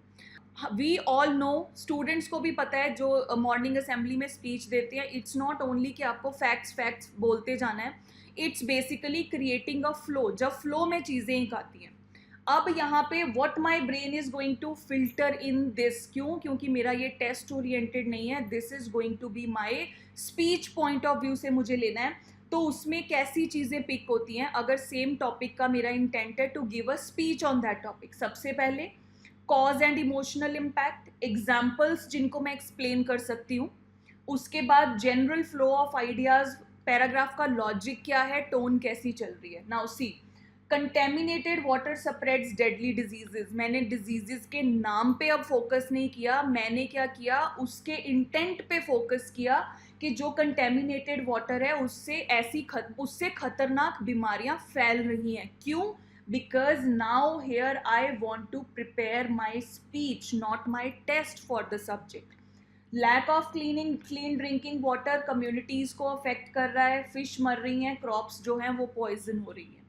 We all know, students को भी पता है जो मॉर्निंग असेंबली में स्पीच देते हैं, इट्स नॉट ओनली कि आपको फैक्ट्स बोलते जाना है, it's basically creating a flow. जब फ्लो में चीज़ें एक आती हैं. अब यहाँ पे what my brain is going to filter in this, क्यों? क्योंकि मेरा ये टेस्ट ओरिएंटेड नहीं है, this is going to be my speech point of view से मुझे लेना है. तो उसमें कैसी चीज़ें पिक होती हैं अगर सेम टॉपिक का मेरा इंटेंट है to give a speech on that topic. सबसे पहले cause and emotional impact, examples जिनको मैं एक्सप्लेन कर सकती हूँ. उसके बाद general flow of ideas, paragraph का लॉजिक क्या है, टोन कैसी चल रही है. Now see, contaminated water spreads deadly diseases. मैंने डिजीजेज के नाम पे अब फोकस नहीं किया, मैंने क्या किया, उसके इंटेंट पे फोकस किया कि जो कंटेमिनेटेड वाटर है उससे उससे खतरनाक बीमारियां फैल रही हैं. क्यों? because now here I want to prepare my speech, not my test for the subject. Lack of clean drinking water communities को अफेक्ट कर रहा है, फिश मर रही हैं, क्रॉप्स जो हैं वो पॉइजन हो रही हैं.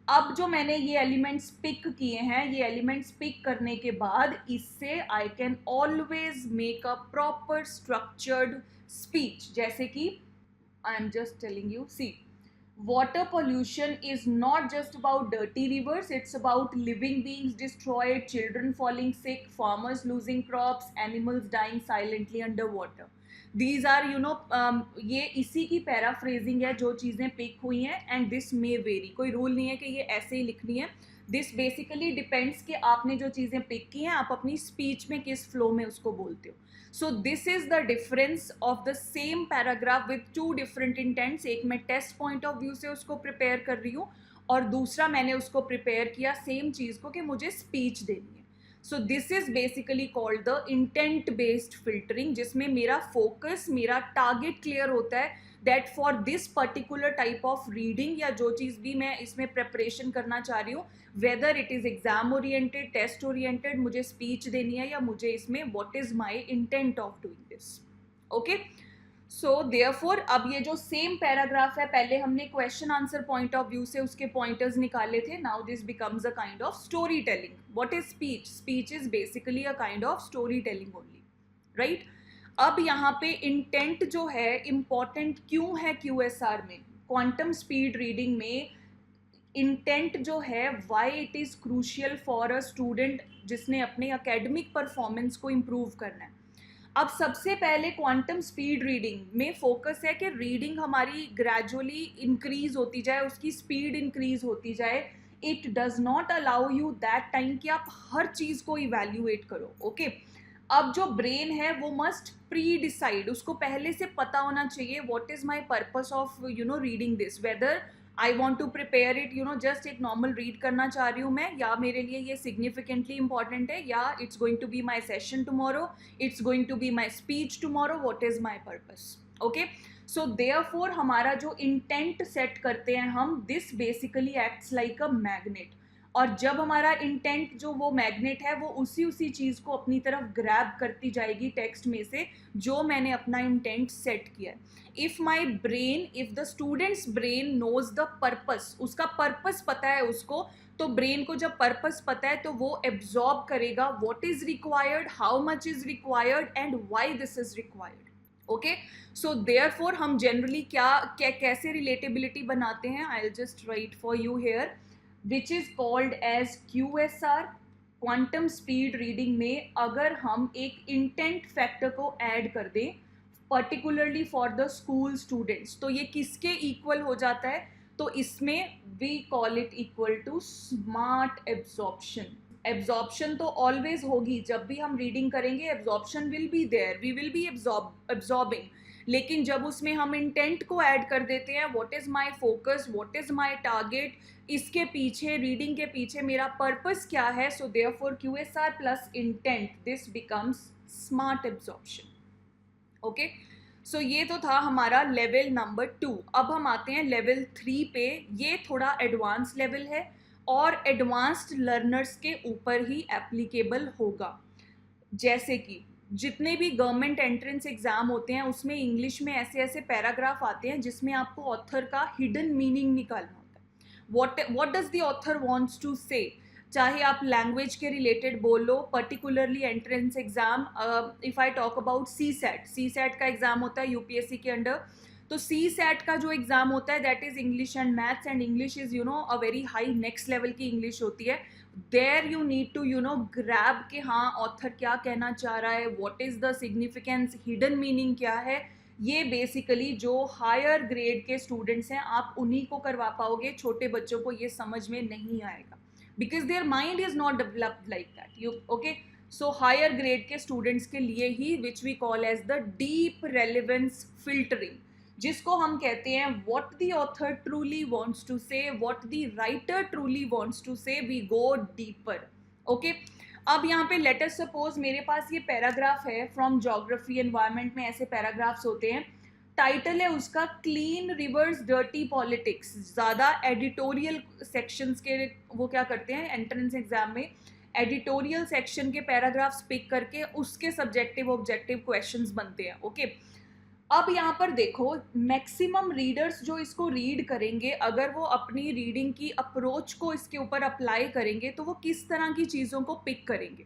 अब जो मैंने ये एलिमेंट्स पिक किए हैं, ये एलिमेंट्स पिक करने के बाद इससे I can always make a proper structured speech. जैसे कि I am just telling you, see, water pollution is not just about dirty rivers, it's about living beings destroyed, children falling sick, farmers losing crops, animals dying silently underwater. These are ये इसी की पैराफ्रेजिंग है जो चीज़ें पिक हुई हैं, एंड दिस मे वेरी, कोई रूल नहीं है कि ये ऐसे ही लिखनी है. दिस बेसिकली डिपेंड्स कि आपने जो चीज़ें पिक की हैं आप अपनी स्पीच में किस फ्लो में उसको बोलते हो. सो this is the difference of the same paragraph with to different intends. एक मैं टेस्ट पॉइंट ऑफ व्यू से उसको प्रिपेयर कर रही हूँ और दूसरा मैंने उसको प्रिपेयर किया सेम चीज़ को कि मुझे स्पीच देनी है. So this is basically called the intent based filtering, जिसमें मेरा फोकस, मेरा टारगेट क्लियर होता है that for this particular type of reading या जो चीज़ भी मैं इसमें प्रेपरेशन करना चाह रही हूँ, whether it is exam oriented, test oriented, मुझे स्पीच देनी है या मुझे इसमें what is my intent of doing this. Okay, so therefore अब ये जो सेम पैराग्राफ है, पहले हमने question answer point of view से उसके पॉइंटर्स निकाले थे. Now this becomes a kind of story telling. What is speech? Speech is basically a kind of story telling only, right. अब यहाँ पे इंटेंट जो है इम्पॉर्टेंट क्यों है QSR में, क्वांटम स्पीड रीडिंग में इंटेंट जो है, why it is crucial for a student जिसने अपने एकेडमिक परफॉर्मेंस को इम्प्रूव करना है. अब सबसे पहले क्वांटम स्पीड रीडिंग में फोकस है कि रीडिंग हमारी ग्रेजुअली इंक्रीज होती जाए, उसकी स्पीड इंक्रीज होती जाए. It does not allow you that time कि आप हर चीज़ को इवेल्यूएट करो. ओके, अब जो ब्रेन है वो मस्ट प्री डिसाइड, उसको पहले से पता होना चाहिए what is my purpose of reading this, whether I want to prepare it, just एक नॉर्मल रीड करना चाह रही हूँ मैं, या मेरे लिए ये सिग्निफिकेंटली इंपॉर्टेंट है, या it's going to be my session tomorrow, it's going to be my speech tomorrow, what is my purpose. Okay, so therefore हमारा जो इंटेंट सेट करते हैं हम, this basically acts like a magnet. और जब हमारा इंटेंट जो वो मैग्नेट है वो उसी चीज़ को अपनी तरफ ग्रैब करती जाएगी टेक्स्ट में से जो मैंने अपना इंटेंट सेट किया है. If my brain, if the students brain knows the purpose, उसका पर्पस पता है उसको, तो ब्रेन को जब पर्पस पता है तो वो एब्जॉर्ब करेगा what is required, how much is required and why this is required. Okay, so therefore हम जनरली कैसे रिलेटेबिलिटी बनाते हैं, I will just write for you here, which is called as QSR, quantum speed reading में अगर हम एक इंटेंट फैक्टर को ऐड कर दें particularly for the school students, तो ये किसके इक्वल हो जाता है, तो इसमें we call it equal to smart absorption. Absorption तो ऑलवेज होगी, जब भी हम रीडिंग करेंगे absorption will be there, we will be absorbing, लेकिन जब उसमें हम इंटेंट को ऐड कर देते हैं, what is my focus, what is my target, इसके पीछे, रीडिंग के पीछे मेरा पर्पस क्या है, so therefore QSR plus intent, this becomes smart absorption. Okay, so ये तो था हमारा लेवल नंबर 2. अब हम आते हैं लेवल 3 पे. ये थोड़ा एडवांस लेवल है और एडवांस्ड लर्नर्स के ऊपर ही एप्लीकेबल होगा. जैसे कि जितने भी गवर्नमेंट एंट्रेंस एग्जाम होते हैं उसमें इंग्लिश में ऐसे ऐसे पैराग्राफ आते हैं जिसमें आपको ऑथर का हिडन मीनिंग निकालना होता है. What does the author wants to say, चाहे आप लैंग्वेज के रिलेटेड बोल लो, particularly entrance exam, if I talk about C SAT का एग्जाम होता है UPSC के अंडर, तो CSAT का जो एग्जाम होता है that is English and maths, and English is a very high next level की इंग्लिश होती है. There you need to grab के हाँ ऑथर क्या कहना चाह रहा है, what is the significance, hidden meaning क्या है. ये बेसिकली जो हायर ग्रेड के स्टूडेंट्स हैं आप उन्हीं को करवा पाओगे, छोटे बच्चों को ये समझ में नहीं आएगा because their mind is not developed like that. Okay, so higher grade के स्टूडेंट्स के लिए ही which we call as the deep relevance filtering, जिसको हम कहते हैं what the author truly wants to say, what the writer truly wants to say, we go deeper. Okay, अब यहाँ पे लेट अस सपोज मेरे पास ये पैराग्राफ है फ्रॉम ज्योग्राफी एनवायरनमेंट में, ऐसे पैराग्राफ्स होते हैं. टाइटल है उसका क्लीन रिवर्स डर्टी पॉलिटिक्स। ज़्यादा एडिटोरियल सेक्शंस के वो क्या करते हैं एंट्रेंस एग्जाम में, एडिटोरियल सेक्शन के पैराग्राफ्स पिक करके उसके सब्जेक्टिव ऑब्जेक्टिव क्वेश्चंस बनते हैं। ओके, अब यहाँ पर देखो मैक्सिमम रीडर्स जो इसको रीड करेंगे, अगर वो अपनी रीडिंग की अप्रोच को इसके ऊपर अप्लाई करेंगे तो वो किस तरह की चीज़ों को पिक करेंगे।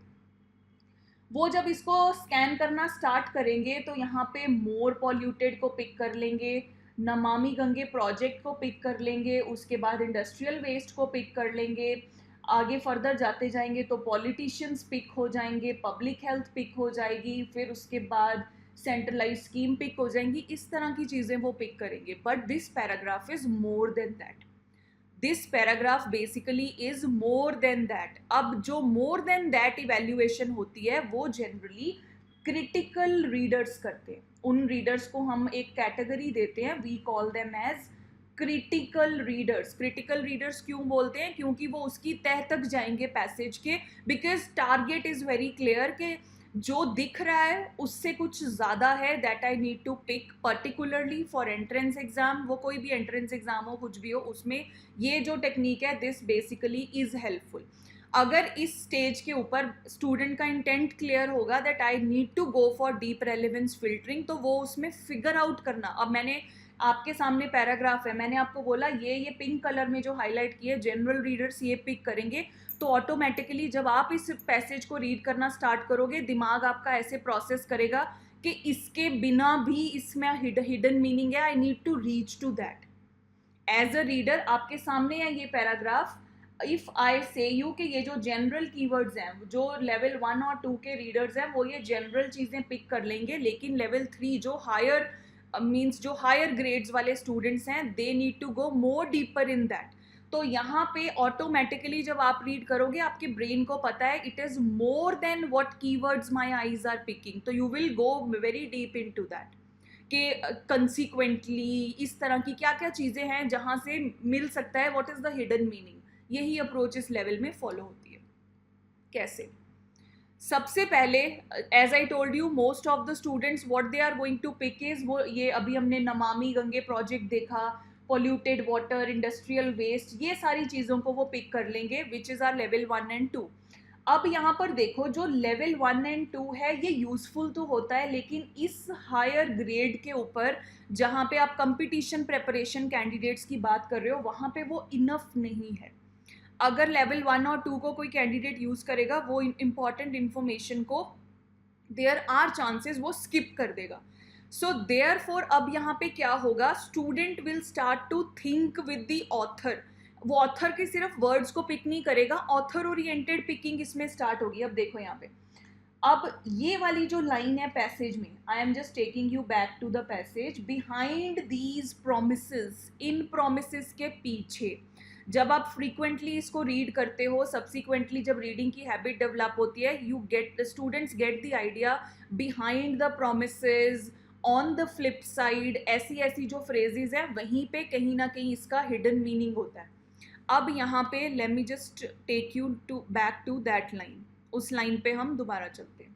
वो जब इसको स्कैन करना स्टार्ट करेंगे तो यहाँ पे मोर पॉल्यूटेड को पिक कर लेंगे, नमामि गंगे प्रोजेक्ट को पिक कर लेंगे, उसके बाद इंडस्ट्रियल वेस्ट को पिक कर लेंगे, आगे फर्दर जाते जाएंगे तो पॉलिटिशियंस पिक हो जाएंगे, पब्लिक हेल्थ पिक हो जाएगी, फिर उसके बाद सेंट्रलाइज स्कीम पिक हो जाएंगी। इस तरह की चीज़ें वो पिक करेंगे। But this paragraph is more than that. This paragraph basically is more than that. अब जो मोर देन दैट इवेल्युएशन होती है वो जनरली क्रिटिकल रीडर्स करते हैं। उन रीडर्स को हम एक कैटेगरी देते हैं, we call them as critical readers. Critical readers क्यों बोलते हैं? क्योंकि वो उसकी तह तक जाएंगे पैसेज के, because target is very clear कि जो दिख रहा है उससे कुछ ज़्यादा है, that I need to pick particularly for entrance exam. वो कोई भी एंट्रेंस एग्जाम हो, कुछ भी हो, उसमें ये जो टेक्निक है दिस बेसिकली इज हेल्पफुल। अगर इस स्टेज के ऊपर स्टूडेंट का इंटेंट क्लियर होगा that I need to go for deep relevance filtering, तो वो उसमें फिगर आउट करना। अब मैंने आपके सामने पैराग्राफ है, मैंने आपको बोला ये पिंक कलर में जो हाईलाइट किए जनरल रीडर्स ये पिक करेंगे, तो ऑटोमेटिकली जब आप इस पैसेज को रीड करना स्टार्ट करोगे दिमाग आपका ऐसे प्रोसेस करेगा कि इसके बिना भी इसमें हिडन मीनिंग है, I need to reach to that. As a reader आपके सामने है ये पैराग्राफ, इफ आई से यू कि ये जो जनरल कीवर्ड्स हैं, जो लेवल 1 और 2 के रीडर्स हैं वो ये जनरल चीज़ें पिक कर लेंगे, लेकिन लेवल 3 जो हायर मीन्स जो हायर ग्रेड्स वाले स्टूडेंट्स हैं they need to go more deeper in that. तो यहाँ पे ऑटोमेटिकली जब आप रीड करोगे आपके ब्रेन को पता है it is more than what keywords my eyes are picking, तो you will go very deep into that कि कंसिक्वेंटली इस तरह की क्या क्या चीज़ें हैं जहाँ से मिल सकता है what is the hidden meaning. यही अप्रोच इस लेवल में फॉलो होती है। कैसे? सबसे पहले as I told you most of the students what they are going to pick is, वो ये अभी हमने नमामि गंगे प्रोजेक्ट देखा, पॉल्यूटेड वाटर, इंडस्ट्रियल वेस्ट, ये सारी चीज़ों को वो पिक कर लेंगे which is our level 1 and 2। अब यहाँ पर देखो जो लेवल 1 एंड 2 है ये यूजफुल तो होता है, लेकिन इस हायर ग्रेड के ऊपर जहाँ पे आप कंपटीशन प्रेपरेशन कैंडिडेट्स की बात कर रहे हो वहाँ पे वो इनफ नहीं है। अगर लेवल 1 और 2 को कोई कैंडिडेट यूज़ करेगा वो इंपॉर्टेंट इन्फॉर्मेशन को देयर आर चांसेस वो स्किप कर देगा। सो देयर फॉर अब यहाँ पे क्या होगा, student will start to think with the author. वो ऑथर के सिर्फ वर्ड्स को पिक नहीं करेगा, ऑथर ओरिएंटेड पिकिंग इसमें स्टार्ट होगी। अब देखो यहाँ पे, अब ये वाली जो लाइन है पैसेज में, I am just taking you back to the passage, behind these promises, इन प्रोमिसेस के पीछे। जब आप फ्रीक्वेंटली इसको रीड करते हो, सब्सिक्वेंटली जब रीडिंग की हैबिट डेवलप होती है, you get students get the idea behind the promises, on the flip side, ऐसी ऐसी जो फ्रेजेस हैं वहीं पे कहीं ना कहीं इसका हिडन मीनिंग होता है। अब यहाँ पे let me just take you to back to that line, उस लाइन पे हम दोबारा चलते हैं।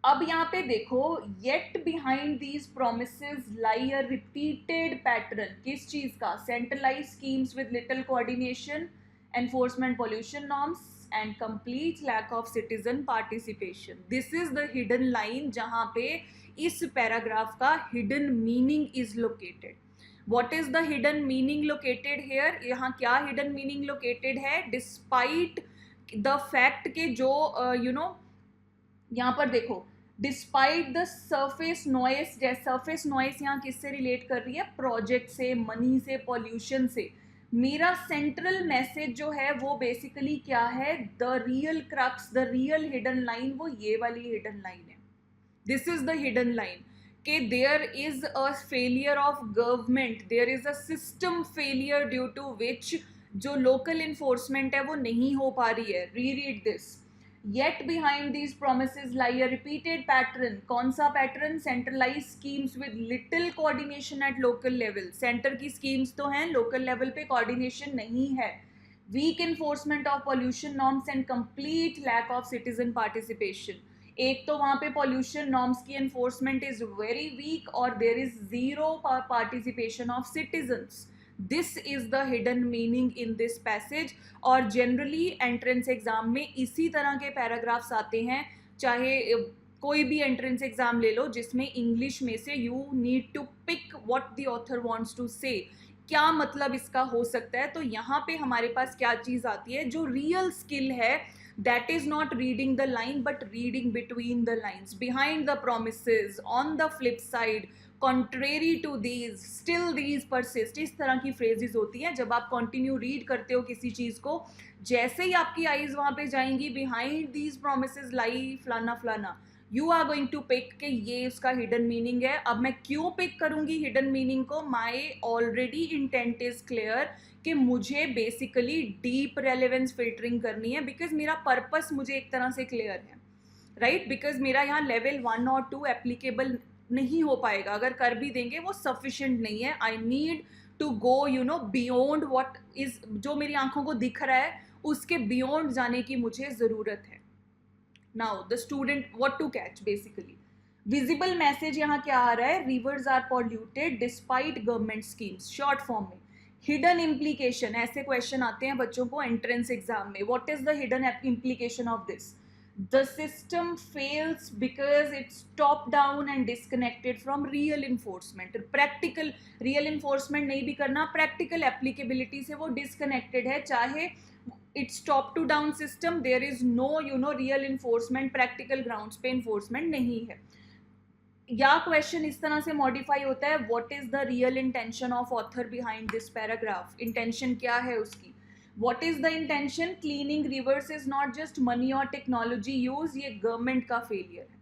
अब यहाँ पे देखो, yet behind these promises lie a repeated pattern, किस चीज का? Centralise schemes with little coordination, enforcement pollution norms and complete lack of citizen participation. This is the hidden line जहाँ पे इस पैराग्राफ का hidden meaning is located. What is the hidden meaning located here? यहाँ क्या hidden meaning located है? Despite the fact के जो यहाँ पर देखो, despite the surface noise, surface noise यहाँ किससे रिलेट कर रही है? प्रोजेक्ट से, मनी से, पॉल्यूशन से। मेरा सेंट्रल मैसेज जो है वो बेसिकली क्या है? The real crux, the real hidden line वो ये वाली हिडन लाइन है। This is the hidden line कि there is a failure of government, there is a system failure due to which जो लोकल इन्फोर्समेंट है वो नहीं हो पा रही है। Reread this, yet behind these promises lie a repeated pattern. कौन सा pattern? Centralize schemes with little coordination at local level. Centre की स्कीम्स तो हैं, लोकल लेवल पे कोऑर्डिनेशन नहीं है। Weak enforcement of pollution norms and complete lack of citizen participation. एक तो वहाँ पे पॉल्यूशन नॉर्म्स की एनफोर्समेंट इज वेरी वीक और there is zero participation of citizens. This is the hidden meaning in this passage. और जनरली एंट्रेंस एग्जाम में इसी तरह के पैराग्राफ्स आते हैं, चाहे कोई भी एंट्रेंस एग्जाम ले लो जिसमें इंग्लिश में से you need to pick what the author wants to say, क्या मतलब इसका हो सकता है. तो यहाँ पे हमारे पास क्या चीज़ आती है, जो रियल स्किल है, that is not reading the line but reading between the lines, behind the promises, on the flip side, contrary to these, still these persist. इस तरह की phrases होती हैं जब आप continue read करते हो किसी चीज़ को, जैसे ही आपकी आईज वहाँ पे जाएंगी, behind these promises lie फलाना फलाना, you are going to pick कि ये उसका हिडन मीनिंग है. अब मैं क्यों पिक करूंगी हिडन मीनिंग को, माई ऑलरेडी इंटेंट इज क्लियर कि मुझे बेसिकली डीप रेलेवेंस फिल्टरिंग करनी है, बिकॉज मेरा पर्पस मुझे एक तरह से क्लियर है, राइट. बिकॉज मेरा यहाँ लेवल 1 और 2 एप्लीकेबल नहीं हो पाएगा, अगर कर भी देंगे वो सफिशिएंट नहीं है. I need to go you know beyond what is, जो मेरी आंखों को दिख रहा है उसके बियॉन्ड जाने की मुझे ज़रूरत है. Now the student, what to catch basically, visible message यहाँ क्या आ रहा है, rivers are polluted despite government schemes, short form में. hidden implication, ऐसे question आते हैं बच्चों को entrance exam में. what is the hidden implication of this? The system fails because it's top down and disconnected from real enforcement. practical real enforcement नहीं भी करना, practical applicability से वो disconnected है. चाहे it's top to down system, there is no you know real enforcement, practical grounds पे enforcement नहीं है. या क्वेश्चन इस तरह से मॉडिफाई होता है, what is the real intention of author behind this paragraph. Intention क्या है उसकी, what is the intention. Cleaning reverse is not just money और टेक्नोलॉजी यूज, ये गवर्नमेंट का फेलियर है.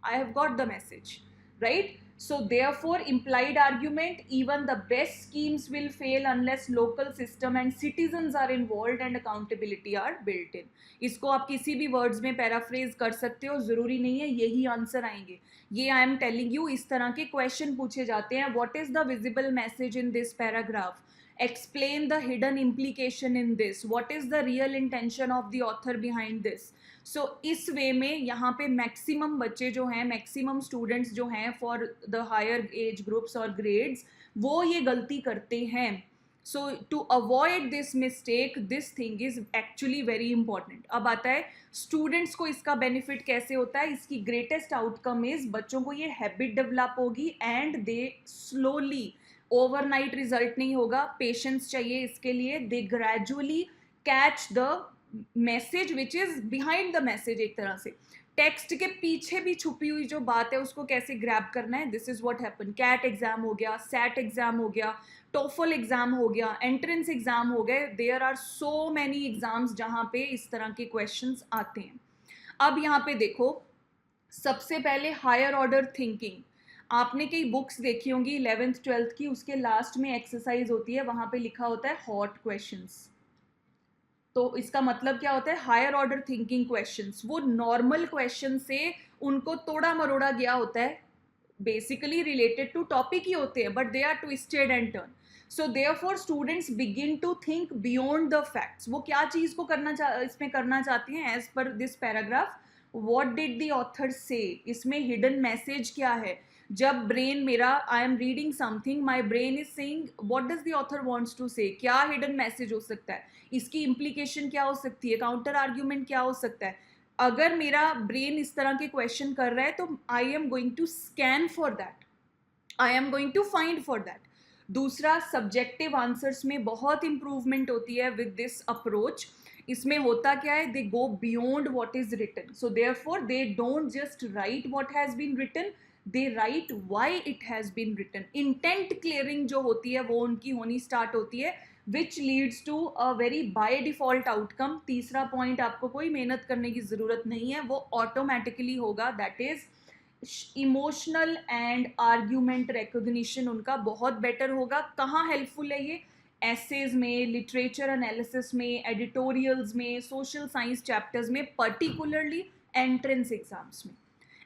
I have got the message, right. So therefore implied argument, even the best schemes will fail unless local system and citizens are involved and accountability are built in. इसको आप किसी भी वर्ड्स में पैराफ्रेज कर सकते हो, ज़रूरी नहीं है यही आंसर आएंगे. ये आई एम टेलिंग यू, इस तरह के क्वेश्चन पूछे जाते हैं. What is the visible message in this paragraph, explain the hidden implication in this, what is the real intention of the author behind this. सो इस वे में यहाँ पे मैक्सिमम बच्चे जो हैं, मैक्सिमम स्टूडेंट्स जो हैं for the higher age groups और ग्रेड्स, वो ये गलती करते हैं. So to avoid this mistake, this thing is actually very important. अब आता है स्टूडेंट्स को इसका बेनिफिट कैसे होता है. इसकी ग्रेटेस्ट आउटकम इज बच्चों को ये हैबिट डेवलप होगी and they slowly, overnight result नहीं होगा, पेशेंस चाहिए इसके लिए. They gradually catch the message which is behind the message. एक तरह से टेक्स्ट के पीछे भी छुपी हुई जो बात है उसको कैसे ग्रैब करना है. This is what happen. CAT exam हो गया, सैट एग्जाम हो गया, टोफल एग्जाम हो गया, एंट्रेंस एग्जाम हो गए. There are so many exams जहां पे इस तरह के क्वेश्चंस आते हैं. अब यहाँ पे देखो, सबसे पहले हायर ऑर्डर थिंकिंग. आपने कई बुक्स देखी होंगी 11th 12th की, उसके लास्ट में एक्सरसाइज होती है, वहां पे लिखा होता है हॉट क्वेश्चंस. तो इसका मतलब क्या होता है, हायर ऑर्डर थिंकिंग क्वेश्चंस. वो नॉर्मल क्वेश्चन से उनको तोड़ा मरोड़ा गया होता है, बेसिकली रिलेटेड टू टॉपिक ही होते हैं, but they are twisted and turn. So therefore students begin to think beyond the facts. वो क्या चीज़ को इसमें करना चाहती हैं as per this paragraph. What did the author say, इसमें हिडन मैसेज क्या है. जब ब्रेन मेरा, I am reading something, my brain is saying what does the author wants to say, क्या हिडन मैसेज हो सकता है, इसकी इम्प्लीकेशन क्या हो सकती है, काउंटर आर्ग्यूमेंट क्या हो सकता है. अगर मेरा ब्रेन इस तरह के क्वेश्चन कर रहा है तो I am going to scan for that, I am going to find for that. दूसरा, सब्जेक्टिव आंसर्स में बहुत इंप्रूवमेंट होती है विद दिस अप्रोच. इसमें होता क्या है, they go beyond what is written. So therefore they don't just write what has been written, they write why it has been written. Intent clearing जो होती है वो उनकी होनी स्टार्ट होती है, which leads to a very by default outcome. तीसरा पॉइंट, आपको कोई मेहनत करने की जरूरत नहीं है, वो ऑटोमेटिकली होगा. That is emotional and argument recognition उनका बहुत बेटर होगा. कहाँ हेल्पफुल है ये, एसेज में, लिटरेचर एनालिसिस में, एडिटोरियल्स में, सोशल साइंस चैप्टर्स में, पर्टिकुलरली एंट्रेंस एग्जाम्स में.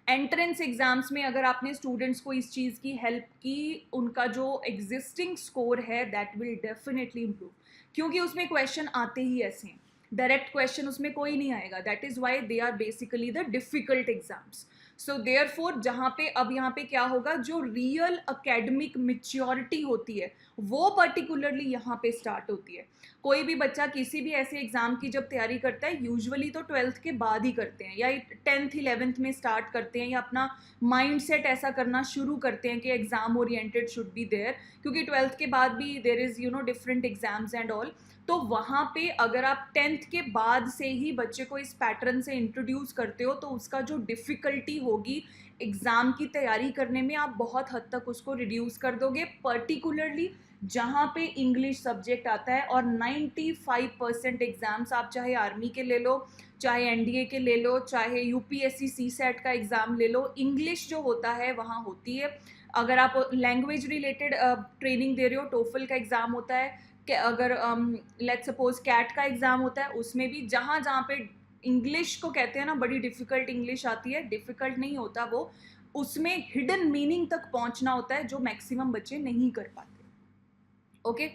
एंट्रेंस एग्जाम्स में अगर आपने स्टूडेंट्स को इस चीज़ की हेल्प की, उनका जो एग्जिस्टिंग स्कोर है दैट विल डेफिनेटली इम्प्रूव, क्योंकि उसमें क्वेश्चन आते ही ऐसे हैं. डायरेक्ट क्वेश्चन उसमें कोई नहीं आएगा. That is why they are basically the difficult exams. So therefore जहाँ पे अब यहाँ पे क्या होगा, जो रियल अकेडमिक मेच्योरिटी होती है वो पर्टिकुलरली यहाँ पे स्टार्ट होती है. कोई भी बच्चा किसी भी ऐसे एग्जाम की जब तैयारी करता है, यूजुअली तो 12th के बाद ही करते हैं, या 10th 11th में स्टार्ट करते हैं, या अपना माइंड सेट ऐसा करना शुरू करते हैं कि exam oriented should be there, क्योंकि 12th के बाद भी there is different exams and all. तो वहाँ पे अगर आप 10th के बाद से ही बच्चे को इस पैटर्न से इंट्रोड्यूस करते हो, तो उसका जो डिफ़िकल्टी होगी एग्ज़ाम की तैयारी करने में, आप बहुत हद तक उसको रिड्यूस कर दोगे, पर्टिकुलरली जहाँ पे इंग्लिश सब्जेक्ट आता है. और 95% एग्ज़ाम्स आप चाहे आर्मी के ले लो, चाहे एनडीए के ले लो, चाहे यूपीएससी सीसैट का एग्ज़ाम ले लो, इंग्लिश जो होता है वहाँ होती है. अगर आप लैंग्वेज रिलेटेड ट्रेनिंग दे रहे हो, टोफल का एग्ज़ाम होता है. अगर लेट्स सपोज कैट का एग्ज़ाम होता है, उसमें भी जहाँ जहाँ पे इंग्लिश को कहते हैं ना बड़ी डिफ़िकल्ट इंग्लिश आती है, डिफ़िकल्ट नहीं होता वो, उसमें हिडन मीनिंग तक पहुँचना होता है जो मैक्सिमम बच्चे नहीं कर पाते. ओके,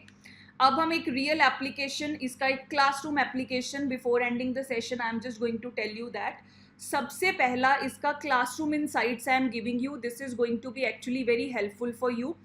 अब हम एक रियल एप्लीकेशन, इसका एक classroom application, before ending the session I am just going to tell you that. सबसे पहला इसका classroom insights I am giving you. This is going to be actually very helpful for you.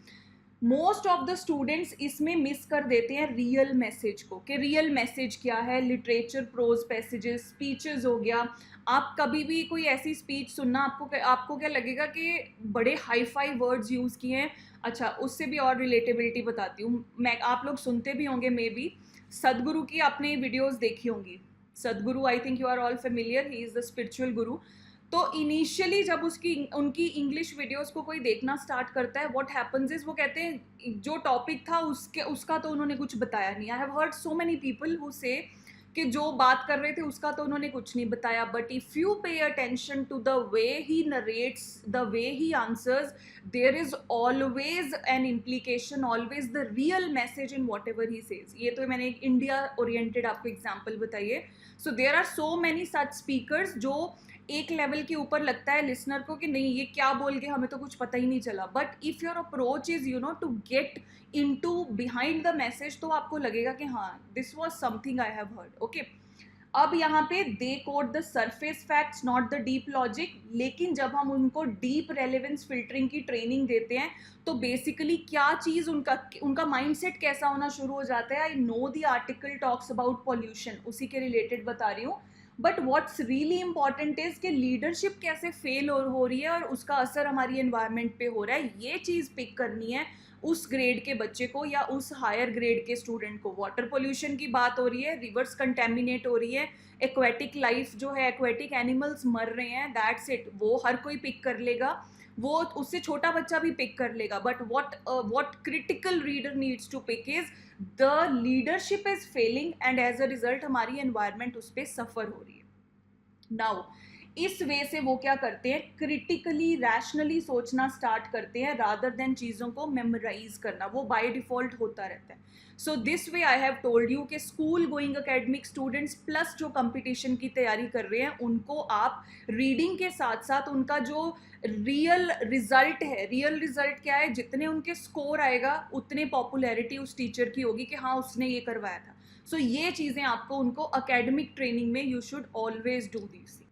Most of the students इसमें मिस कर देते हैं रियल मैसेज को, कि रियल मैसेज क्या है. लिटरेचर, प्रोज पैसेजेस, स्पीचेस हो गया. आप कभी भी कोई ऐसी स्पीच सुनना, आपको क्या लगेगा कि बड़े हाई फाई वर्ड्स यूज़ किए हैं. अच्छा, उससे भी और रिलेटेबिलिटी बताती हूँ मैं. आप लोग सुनते भी होंगे मे बी, सदगुरु की आपने वीडियोज़ देखी होंगी. Sadhguru, I think you are all familiar, he is the spiritual guru. तो इनिशियली जब उनकी इंग्लिश वीडियोस को कोई देखना स्टार्ट करता है, व्हाट हैपेंस इज, वो कहते हैं जो टॉपिक था उसका तो उन्होंने कुछ बताया नहीं. आई have heard so many people who से कि जो बात कर रहे थे उसका तो उन्होंने कुछ नहीं बताया. But if you pay attention to the way he narrates, the way he answers, there is always an implication, always the real message in whatever he says. ये तो मैंने एक इंडिया ओरिएंटेड आपको एग्जाम्पल बताइए. So there are so many such speakers जो एक लेवल के ऊपर लगता है लिसनर को कि नहीं ये क्या बोल गए, हमें तो कुछ पता ही नहीं चला. But if your approach is to get into behind the message, तो आपको लगेगा कि हाँ this was something I have heard. Okay, अब यहाँ पे they quote the surface facts not the deep logic. लेकिन जब हम उनको डीप रेलेवेंस फिल्टरिंग की ट्रेनिंग देते हैं, तो बेसिकली क्या चीज़ उनका माइंडसेट कैसा होना शुरू हो जाता है. I know the article talks about pollution, उसी के रिलेटेड बता रही हूँ. But what's really important is कि लीडरशिप कैसे फेल हो रही है और उसका असर हमारी एनवायरनमेंट पे हो रहा है. ये चीज़ पिक करनी है उस ग्रेड के बच्चे को या उस हायर ग्रेड के स्टूडेंट को. वाटर पोल्यूशन की बात हो रही है, रिवर्स कंटेमिनेट हो रही है, एक्वेटिक लाइफ जो है, एक्वेटिक एनिमल्स मर रहे हैं, दैट्स इट. वो हर कोई पिक कर लेगा, वो उससे छोटा बच्चा भी पिक कर लेगा. But what critical reader needs to pick is the leadership is failing and as a result हमारी environment उस पर सफ़र हो रही है. नाउ इस वे से वो क्या करते हैं, क्रिटिकली रैशनली सोचना स्टार्ट करते हैं रादर देन चीज़ों को मेमोराइज करना. वो बाय डिफ़ॉल्ट होता रहता है. So this way I have told you कि school going academic students plus जो कंपटीशन की तैयारी कर रहे हैं, उनको आप रीडिंग के साथ साथ उनका जो रियल रिजल्ट है, रियल रिजल्ट क्या है, जितने उनके स्कोर आएगा उतने पॉपुलैरिटी उस टीचर की होगी कि हाँ उसने ये करवाया था. सो ये चीज़ें आपको उनको अकेडमिक ट्रेनिंग में you should always do this.